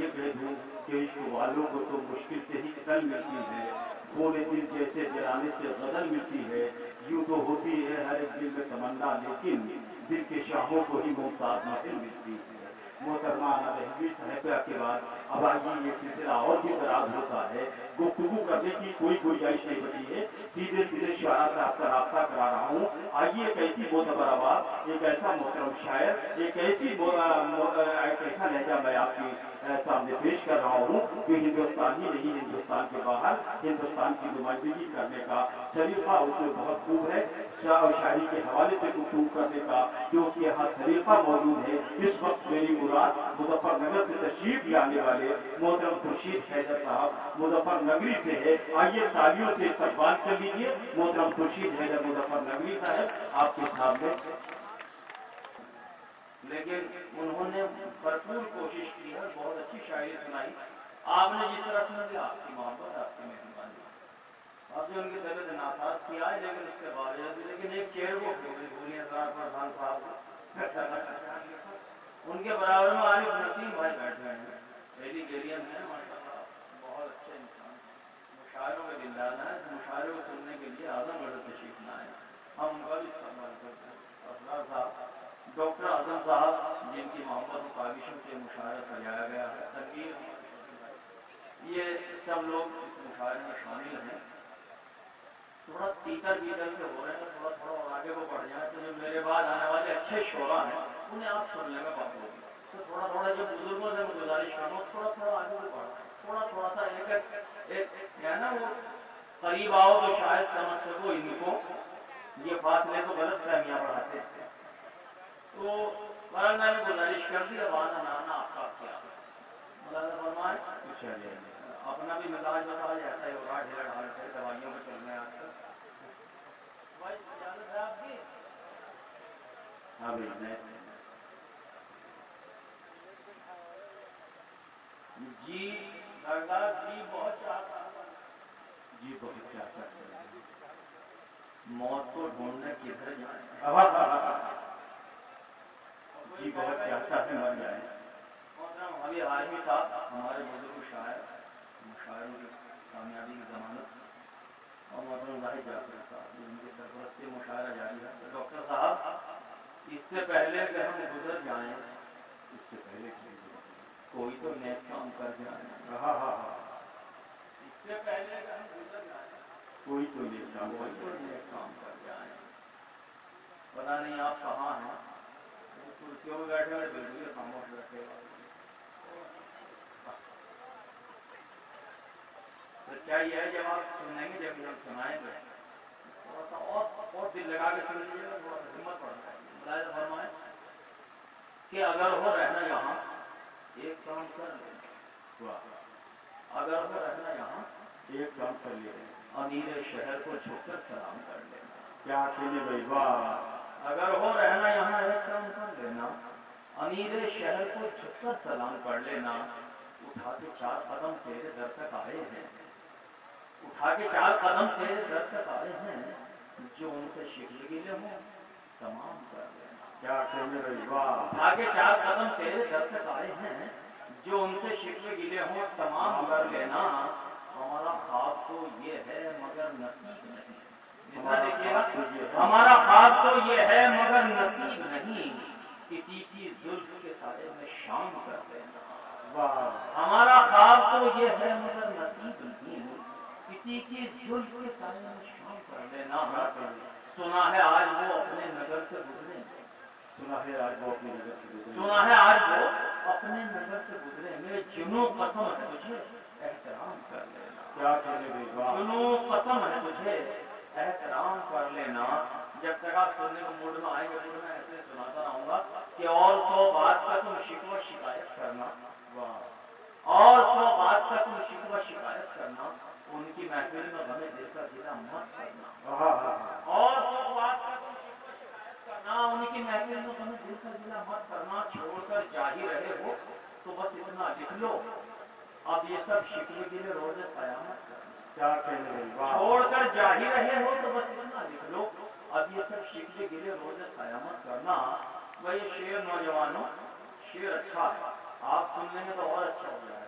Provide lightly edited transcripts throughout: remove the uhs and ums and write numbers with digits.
یہ کہہ دوں کہ عشق والوں کو تو مشکل سے ہی کل ملتی ہے، تھوڑے دل جیسے جلانے سے غزل ملتی ہے، یوں تو ہوتی ہے ہر ایک دل میں تمنا، لیکن دل کے شاہوں کو ہی ممتاز محل ملتی ہے۔ محترمہ رحوی صاحبہ کے بعد اب آئیے یہ سلسلہ اور بھی دراز ہوتا ہے، گفتگو کرنے کی کوئی گنجائش نہیں بچی ہے، سیدھے سیدھے شعراء سے آپ کا رابطہ کرا رہا ہوں۔ آئیے ایک ایسی معتبر آواز، ایک ایسا محترم شاعر، ایک ایسا لہجہ میں آپ کی سامنے پیش کر رہا ہوں کہ ہندوستان ہی نہیں، ہندوستان کے باہر ہندوستان کی نمائندگی کرنے کا سلیقہ اس میں بہت خوب ہے، شاعری کے حوالے سے گفتگو کرنے کا جو اس کے یہاں سلیقہ موجود ہے۔ اس وقت میری مراد مظفر نگر سے تشریف لانے والے محترم خورشید حیدر صاحب مظفر نگری سے ہے، آئیے تالیوں سے استقبال کر لیجیے محترم خورشید حیدر مظفر نگری صاحب آپ کے سامنے۔ لیکن انہوں نے بھرپور کوشش کی ہے، بہت اچھی شاعری سنائی، آپ نے جس طرح سنا دیا، آپ کی محبت، آپ کی مہربانی، آپ نے ان کی طبیعت ناساز کیا ہے، لیکن اس کے باوجود لیکن ایک شعر کو بھولیں پردھان صاحب ان کے برابر میں عارف نسیم بھائی بیٹھے ہیں، ایڈیٹیرین ہیں ماشاء اللہ، بہت اچھے انسان، مشاعروں میں دلدار ہیں، مشاعروں کو سننے کے لیے اعظم گڑھ تشریف لائے، ہم ان کا بھی استقبال کرتے ہیں۔ افراد صاحب، ڈاکٹر اعظم صاحب جن کی محبت و کاوشوں سے مشاعرہ سجایا گیا ہے، تنویر، یہ سب لوگ اس مشاعرے میں شامل ہیں۔ تھوڑا تیتر بیتر سے ہو رہے ہیں، تھوڑا اور آگے کو بڑھ جائیں تو جو میرے بعد آنے والے اچھے شعراء ہیں انہیں آپ سننے کا وقت ہوگی، تو تھوڑا جو بزرگوں سے میں گزارش کروں تھوڑا آگے کو بڑھا، تھوڑا سا ایک ہے نا وہ قریب آؤ تو شاید سمجھ سکو ان کو، یہ فاصلے تو غلط فہمیاں بڑھاتے ہیں، تو بہرحال میں نے گزارش کر دی، اب آنا نانا آپ کا کیا ملازم فرمائے، اپنا بھی مزاج بتا ایسا ہی ہو رہا، ڈھیلا ڈھال سے دوائیوں پہ چل رہے ہیں آج کل۔ بھائی اجازت ہے آپ کی؟ ہاں بھائی جی سردار جی بہت چاہتا ہے، جی بہت چاہتا ہے، موت کو ڈھونڈنے کدھر جائیں، جی بہت چاہتا ہے مر جائیں۔ محترم ابھی عالمی صاحب ہمارے بزرگ شاعر، مشاعروں کی کامیابی کی ضمانت، اور محترم ظاہر جعفر صاحب ان کی سرپرستی مشاعرہ جاری ہے۔ تو ڈاکٹر صاحب اس سے پہلے کہ ہم گزر جائیں، اس سے پہلے کوئی تو نیک کام کر جائیں، اس سے پہلے کہ ہم گزر جائیں کوئی تو نیک کام کر جائیں۔ پتہ نہیں آپ کہاں ہیں، کرسیوں میں بیٹھے ہوئے بالکل خاموش بیٹھے ہوئے، سچائی ہے جب آپ سنیں گے، جب سنائیں گے تھوڑا سا اور دل لگا کے سن لیجیے گا، تھوڑا سا ہمت پڑ جائے گی۔ ملاحظہ فرمائیں کہ اگر ہو رہنا یہاں ایک کام کر لیں، اگر ہو رہنا یہاں ایک کام کر لیں، امیر شہر کو جھک کر سلام کر لینا، کیا اکیلے بھائی واہ، اگر ہو رہنا یہاں ایک کام کر لینا، امیر شہر کو جھک کر سلام کر لینا، اٹھا کے 4 قدم تیرے در تک آئے ہیں، اٹھا کے 4 قدم تیرے در تک آئے ہیں، جو ان سے شکل گلے ہوں تمام کر لینا، کیا کہنے بھائی واہ، اٹھا کے 4 قدم تیرے در تک آئے ہیں، جو ان سے شکل گلے ہوں تمام کر لینا، ہمارا خواب تو یہ ہے مگر نصیب نہیں، دیکھیے گا، ہمارا خواب تو یہ ہے مگر نصیب نہیں، کسی کی زلف کے سائے میں شام کر لینا، ہمارا خواب تو یہ ہے مگر نصیب نہیں، کسی کی زلف کے سائے میں شام کر لینا، سنا ہے آج وہ اپنے نگر سے گزریں گے، سنا ہے آج وہ اپنے نگر سے گزریں گے، سنا ہے آج وہ اپنے نگر سے گزریں گے، جنوں قسم ہے تجھے احترام کر لینا، کیا کہنے بھائی واہ، جنوں قسم ہے تجھے احترام کر لینا۔ جب تک آپ سننے کو موڈ میں آئیں گے پورے میں ایسے سناتا رہوں گا کہ اور 100 بات کا تم شکوہ شکایت کرنا، اور 100 بات کا تم شکوہ شکایت کرنا، ان کی محفل میں غم دل کا گلہ مت کرنا، اور 100 بات کا تم شکوہ شکایت کرنا، ان کی محفل میں غم دل کا گلہ مت کرنا، چھوڑ کر جا ہی رہے ہو تو بس اتنا لکھ لو، اب یہ سب شکوے گلے روز قیامت کرنا، کیا کہنے بھائی واہ، چھوڑ کر جا ہی رہے ہو تو بس اتنا لکھ لو، اب یہ سب شکوے گلے روز قیامت کرنا۔ بھائی یہ شعر نوجوانوں، شعر اچھا ہے، آپ سن لیں گے تو اور اچھا ہو جائے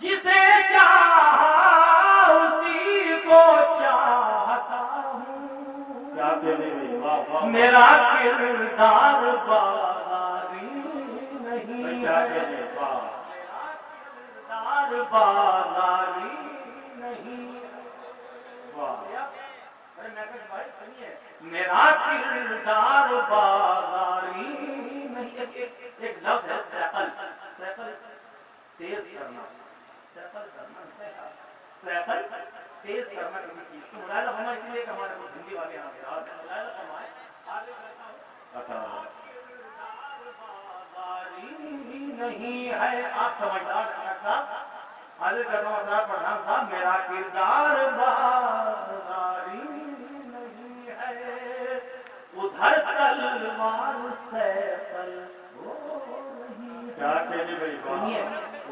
جسے چاہا اسی کو چاہتا ہوں، کیا کہنے بھائی، واہ واہ، میرا کردار بازاری نہیں کیا ہے، کہنے، واہ، کردار بازاری نہیں واہ، میرا کردار بازاری نہیں۔ ایک لفظ ہے سیقل، سیقل تیز کرنا، سیقل کرنا، سیقل تیز کرنا کسی چیز کو ملاحظہ فرمائے، اس لیے کہ ہمارے کچھ ہندی والے یہاں حضرات ہیں، ملاحظہ فرمائے آگے کرتا ہوں، نہیں ہے، آپ سمجھدار ہیں صاحب، آگے کرتا ہوں حضرات پردھان صاحب، میرا کردار بازاری نہیں ہے، ادھر تلوار سیقل ہو رہی ہے، کیا کہنے بھائی، سنیے،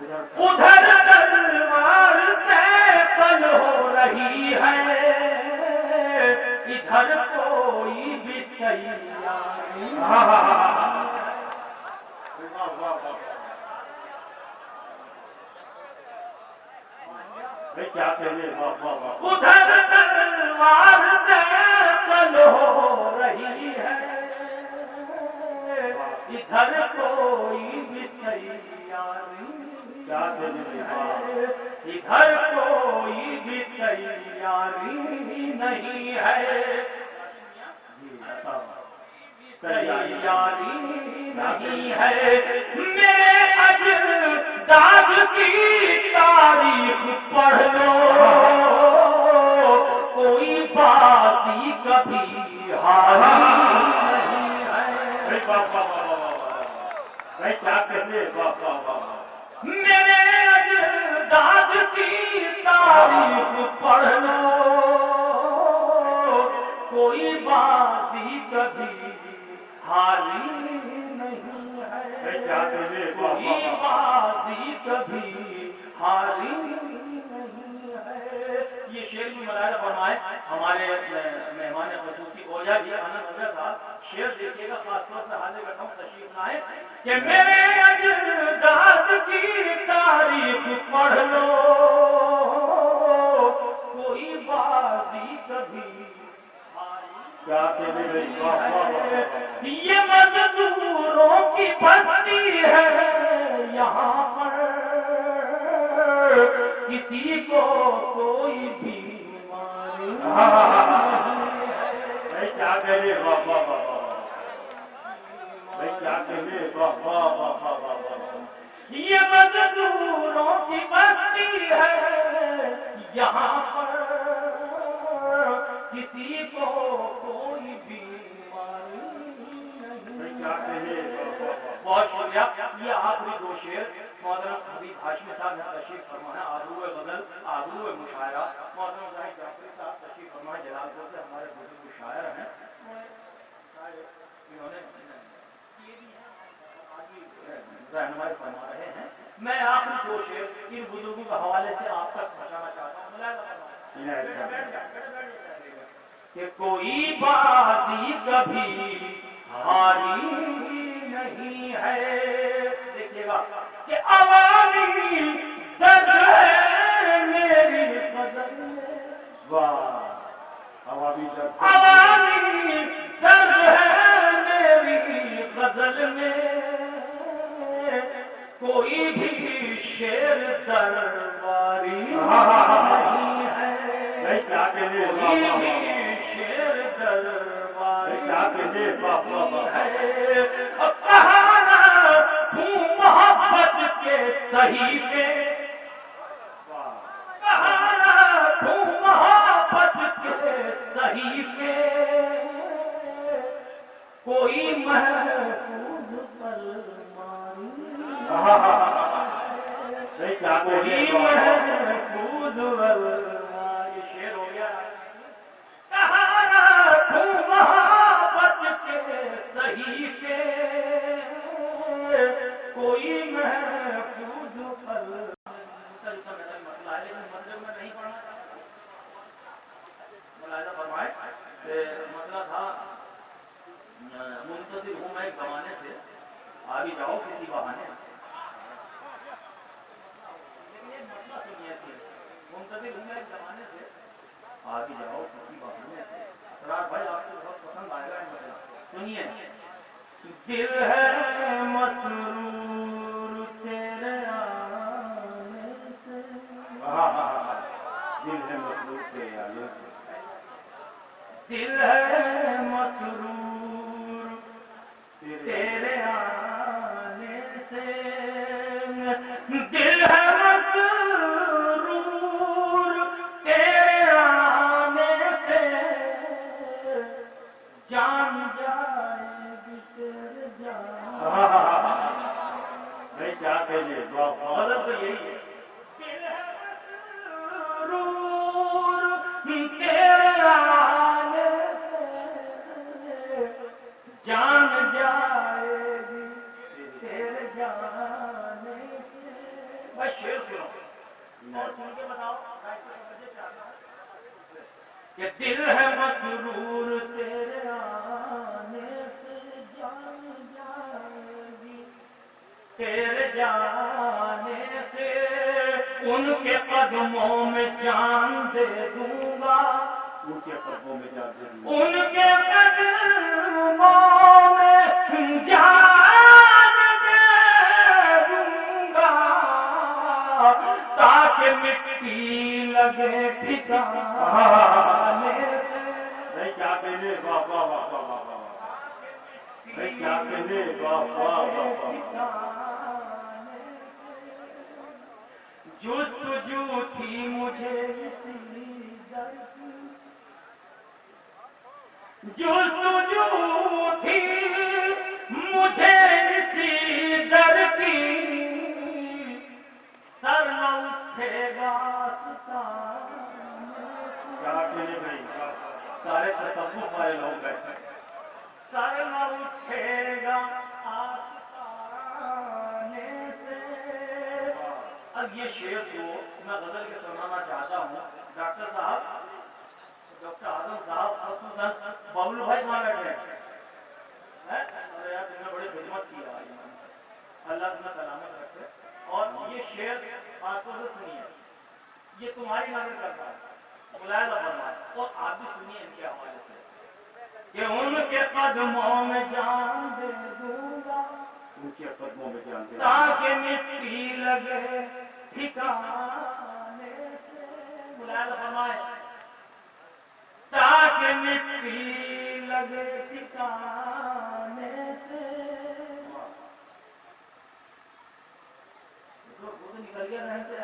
واہ، ادھر تلوار سیقل ہو رہی ہے، ادھر کوئی بھی تیاری واہ، واہ، بھائی کیا کہنے، واہ واہ واہ، ادھر تلوار سیقل ہو رہی ہے، ادھر کوئی بھی تیاری کیا کہنے بھائی، واہ، ادھر کوئی بھی تیاری نہیں ہے، جی عطا، تیاری نہیں ہے، میرے اجداد کی تاریخ پڑھ لو، کوئی باتی کبھی حالی نہیں ہے، بھائی واہ واہ واہ واہ واہ، بھائی کیا کہنے، واہ واہ واہ، میرے اجداد کی تاریخ پڑھ لو، کوئی باتی کبھی حالی نہیں بھائی کیا ہے، کہنے، واہ کوئی واہ واہ، بازی کبھی حالی نہیں ہے۔ یہ شعر بھی ملاحظہ فرمائے ہمارے مہمان خصوصی اوجا جی آنند اوجا صاحب، شعر دیکھیے گا، خاص طور سے حاضر کرتا ہوں تشریف لائیں کہ میرے اجداد کی تاریخ پڑھ لو، کوئی بازی کبھی کیا کہنے بھائی، واہ واہ واہ واہ، یہ مزدوروں کی بستی ہے یہاں پر، کسی کو کوئی بیماری نہیں ہے، بھائی کیا کہنے، واہ واہ واہ واہ، بھائی کیا کہنے، واہ واہ واہ واہ واہ، یہ مزدوروں کی بستی ہے یہاں پر، کسی کو کوئی بیماری بھائی نہیں کیا کہنے، ہے۔ واہ واہ واہ، بہت شکریہ، یہ آخری دو شعر محترم حبیب ہاشمی صاحب نے تشریف فرمایا، آبرو غزل، آبرو مشاعرہ، محترم ظاہر جعفری صاحب تشریف فرمائے، جلال پور سے ہمارے بزرگ شاعر ہیں، انہوں نے رہنمائی فرما رہے ہیں، میں آخری دو شعر ان بزرگوں کے حوالے سے آپ تک پہنچانا چاہتا ہوں، کہ کوئی بازی کبھی ہاری نہیں ہے، دیکھیے گا کہ عوامی درد ہے میری غزل میں، واہ، عوامی درد، عوامی درد ہے میری غزل میں، کوئی بھی شیر درباری نہیں ہے، بھائی کیا کہنے، واہ کوئی واہ بھی واہ، شیر درباری بھائی کیا کہنے، واہ واہ واہ، ہے، کہانا ہوں محبت کے صحیفے، کہانا ہوں محبت کے صحیفے، کوئی محفوظ الماری بھائی کیا کہنے، کوئی واہ واہ، محفوظ الماری، شعر ہو گیا، کہانا ہوں محبت کے صحیفے، کوئی محفوظ مسئلہ ہے، لیکن مطلب میں نہیں پڑھنا چاہتا، ملاحظہ فرمائے کہ مسئلہ تھا، منتظر ہوں میں ایک زمانے سے، آ بھی جاؤ کسی بہانے، دل ہوں میں زمانے سے آگے جاؤ کسی بہانے سے. اسرار بھائی آپ کو بہت پسند آئے گا مجھے. سنیے. دل ہے مسرور تیرے آنے سے. دل ہے مسرور تیرے آنے سے. دل ہے مسرور تیرے آنے سے. دل ہے مسرور تیرے آنے سے. جان جائے گی تیرے جان. نہیں کیا کہیے غلط تو یہی ہے. دل ہے مسرور تیرے آنے سے. جان جائے گی تیرے جانے سے. بس شعر سنو اور سن کے بتاؤ کہ دل ہے مسرور تیرے آنے سے. جان جائے گی تیرے جانے سے. ان کے قدموں میں جان دے دوں گا. ان کے قدموں میں جان دے دوں گا. ان کے قدموں میں جان دے دوں گا. تاکہ مٹی لگے ٹھکانے سے. نہیں کیا کہنے واہ واہ واہ واہ واہ واہ. نہیں کیا کہنے واہ واہ واہ واہ. جستجو تھی مجھے اسی در کی. جستجو تھی مجھے اسی در کی. سر نہ اٹھے گا ستانے سے. کیا کہنے بھائی سارے تصوف والے لوگ بیٹھے. سر نہ اٹھے گا آنے سے. اب یہ شعر کو میں غزل کے سنانا چاہتا ہوں. ڈاکٹر صاحب ڈاکٹر اعظم صاحب خصوصاً ببلو بھائی کہاں بیٹھے ہیں؟ ارے یار تم نے بڑی خدمت کی ہے. اللہ تمہیں سلامت رکھے. اور یہ شعر آنکھوں سے سنیے. یہ تمہاری نظر کرتا ہے ملاحظہ فرمائے. اور آپ بھی سنیے ان کے حوالے سے کہ ان کے قدموں میں جان دے دوں گا. ان کے قدموں میں جان دے. تاکہ مٹی لگے ٹھکانے سے. ملاحظہ فرمائے. تاکہ مٹی لگے ٹھکانے سے. وہ تو نکل گیا رہن سے.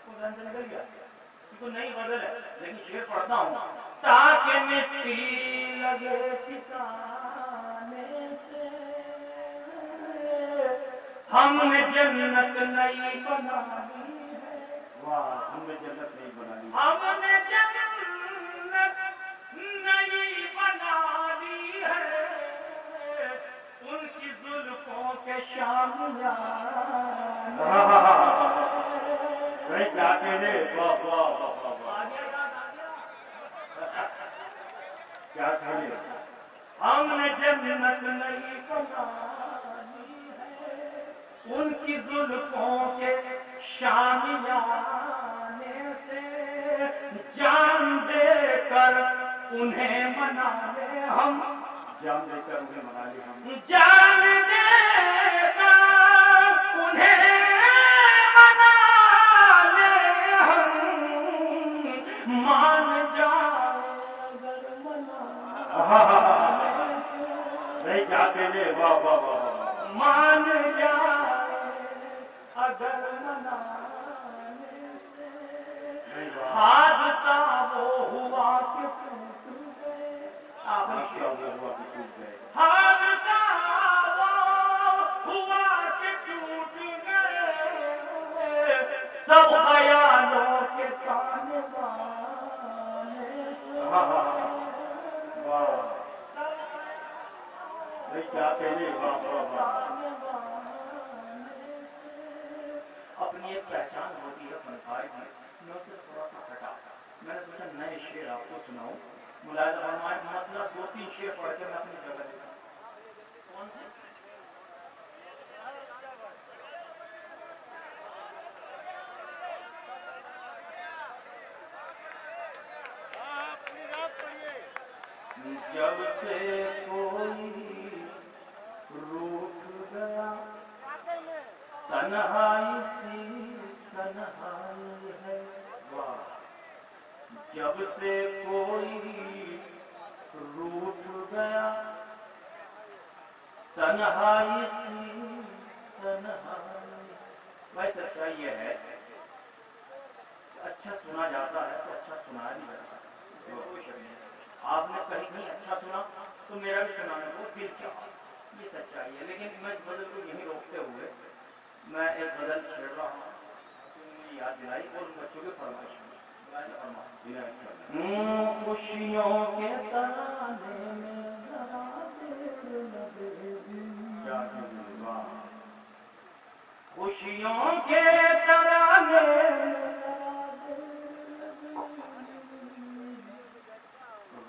وہ رہن سے نکل گیا. تو نہیں بدل ہے لیکن شعر پڑھتا ہوں. تاکہ مٹی لگے ٹھکانے سے. ہم نے جنت نئی بنا لی ہے. واہ ہم نے جنت نہیں بنا لی. ہم نے جنت نئی بنا لی ہے. ان کی زلفوں کے شامیانے. نہیں کیا کہنے واہ واہ واہ واہ. کیا کہنے. ہم نے جنت نہیں بنا لی ہے. ان کی زلفوں کے شامیانے سے. جان دے کر انہیں منا لے ہم. جان دے کر انہیں منا لے ہم. جان دے کر انہیں منا لے ہم. مان جائے اگر منا. نہیں کیا کہنے واہ واہ واہ واہ. مان جائے اگر منانے سے. حادثہ وہ ہوا کہ ٹوٹ گئے. حادثہ وہ ہوا کہ ٹوٹ گئے. سب خیالوں کے تانے بانے سے. کیا کہنے واہ واہ واہ. اپنی ایک پہچان ہوتی ہے فنکار کی. میں اسے تھوڑا سا ہٹا. میں نے سوچا نئے شعر آپ کو سناؤں. ملاحظہ فرمائے. مطلب 2-3 شعر پڑھ کے میں اپنی جگہ دیتا ہوں. کون سے؟ جب سے کوئی روٹ گیا تنہائی سی تنہائی ہے جب سے کوئی روٹ گیا تنہائی سی تنہائی. بھائی سچائی یہ ہے اچھا سنا جاتا ہے تو اچھا سنا بھی جاتا ہے. آپ نے کہیں کہیں اچھا سنا تو میرا بھی سنانے کو دل چاہا. یہ سچائی ہے. لیکن میں غزل کو یہیں روکتے ہوئے میں ایک غزل چھیڑ رہا ہوں مجھے یاد دلائی اور ان بچوں کے فرمائش میں خوشیوں کے ترانے میں ذرا دیر لگے گی. خوشیوں کے ترانے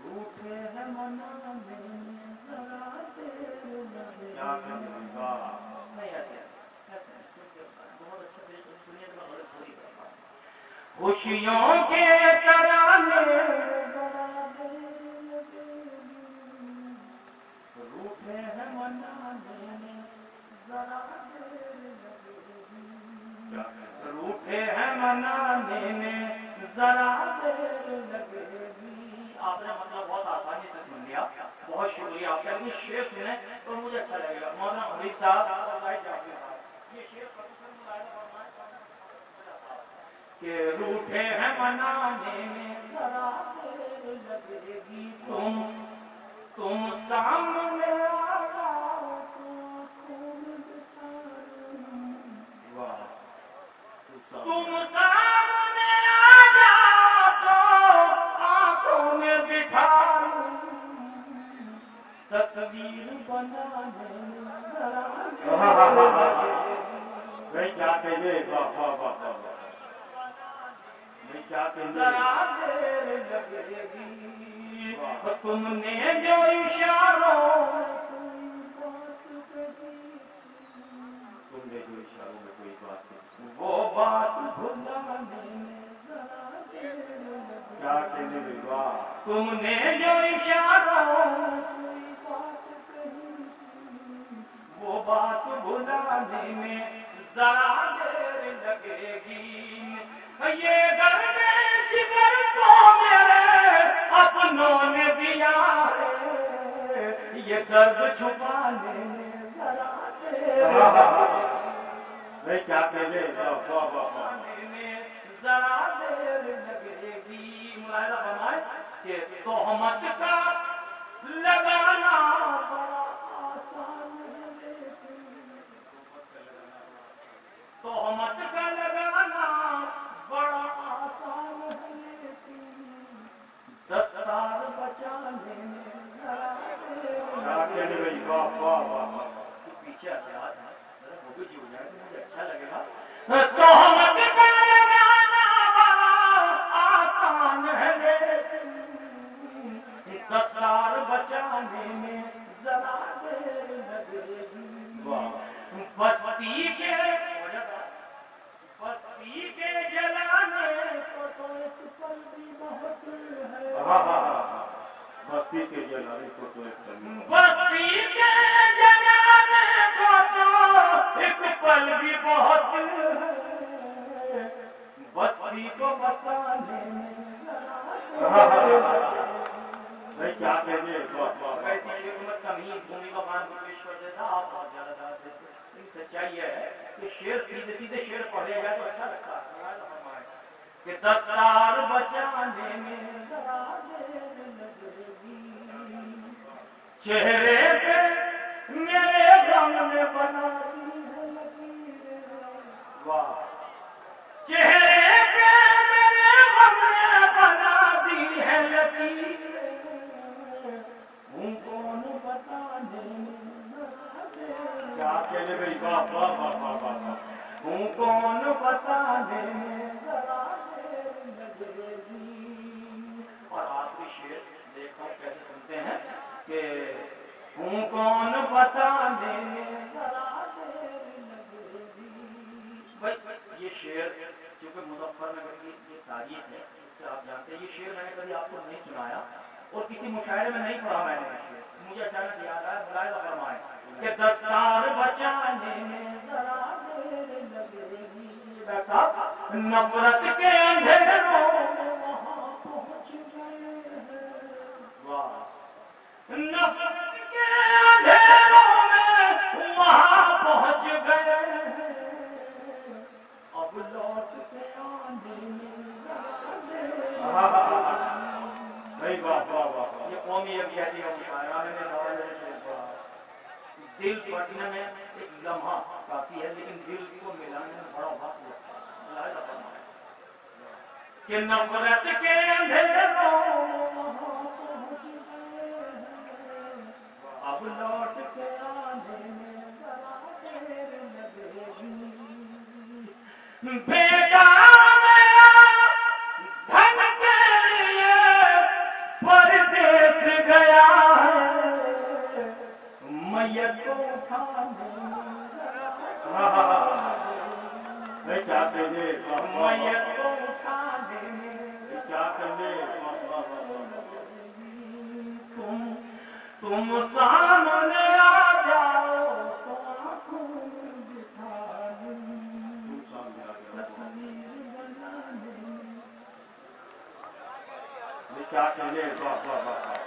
روٹے ہیں منانے میں ذرا دیر لگے گی. نہیں ایسے بہت اچھا طریقے سے سنیے تو میں غلط تھوڑی کرتا ہوں. خوشیوں کے ترانے روٹے ہیں منانے میں ذرا دیر لگے گی. روٹے ہیں منانے میں ذرا دیر لگے گی. آپ نے مطلب بہت آسانی سے سن لیا. بہت شکریہ آپ کا. لیکن شعر سنیں تو مجھے اچھا لگے گا. مولانا حبیب صاحب یہ شعر کہ روٹے ہیں منانے میں ذرا دیر لگے گی. تم سامنے آ جاؤ تو خون بچھاؤں. تم سامنے آ جاؤ تو آنکھوں میں بٹھاؤں. تصویر بنانے میں ذرا ذرا دیر لگے گی. تم نے جو اشاروں میں کوئی بات وہ بات بھلانے میں ذرا دیر لگے گی. تم نے جو اشاروں کوئی بات کہی وہ بات بھلانے میں ذرا دیر لگے گی. یہ درد جگر کو میرے اپنوں نے دیا ہے. یہ درد چھپانے میں ذرا دیر ذرا دیر لگے گی. ملاحظہ فرمائے کہ تہمت کا لگانا بڑا آسان ہے. تہمت کا لگانا بڑا آسان ہے. دستار بچانے میں ذرا پیچھے آزاد ہے وہ بھی جی ہو جائے تو مجھے اچھا لگے گا. تہمت کا لگانا بڑا آسان ہے لیکن دستار بچانے میں ذرا دیر لگے گی. بستی کے جلانے کو تو ایک پل بھی بہت ہے. بستی کے جلانے کو تو ایک پل بستی کے جلانے کو تو ایک پل بھی بہت ہے. بستی کو بسانے میں کیا کہنے کمی بھومی کا مان بھویشور دیتا آپ بہت زیادہ دعوت دیتے. سچائی یہ ہے کہ شعر سیدھے سیدھے شعر پڑھے جائے تو اچھا لگتا ہے. کہ دستار بچانے میں ذرا دیر لگے گی. چہرے پہ میرے غم نے بنا دی ہے لکیریں. چہرے پہ میرے غم نے بنا دی ہے لکیریں. ہوں کون بتانے میں ذرا دیر ہوں کون بتانے میں ذرا دیر لگے گی. اور آخری شعر دیکھو کیسے سنتے ہیں کہ ہوں کون بتانے میں ذرا دیر لگے گی. بھائی یہ شعر چونکہ مظفر نگر کی یہ تاریخ ہے اس سے آپ جانتے ہیں. یہ شعر میں نے کبھی آپ کو نہیں سنایا اور کسی مشاعرے میں نہیں پڑھا میں نے، مجھے اچانک یاد آیا، ملاحظہ فرمائیں کہ دستار بچانے میں ذرا دیر لگے گی، ڈاکٹر صاحب نفرت کے اندھیروں میں وہاں پہنچ گئے ہیں، واہ، نفرت کے اندھیروں میں وہاں پہنچ گئے ہیں، اب لوٹ کے آنے میں ذرا دیر نہیں، واہ واہ واہ واہ، یہ قومی ابیاتی کا مشاعرہ میں نے شعر پڑھا۔ دل پڑھنے میں ایک لمحہ کافی ہے، لیکن دل کو ملانے میں بڑا وقت لگتا ہے، ملاحظہ فرمائیں کہ نفرت کے اندھیروں میں وہاں پہنچ گئے ہیں، اب لوٹ کے آنے میں ذرا دیر لگے گی، بیٹا میرا دھن کے لیے پردیس گیا ہے، میت کو اٹھانے میں ذرا نہیں چاہتے جی، واہ واہ واہ، میت کو اٹھانے میں نہیں چاہتے جی، واہ واہ واہ واہ، تم سامنے آ جاؤ تو آنکھوں میں بٹھا لوں، تم سامنے آ جاؤ، تصویر بنا لیں، نہیں چاہتے جی، واہ واہ واہ واہ،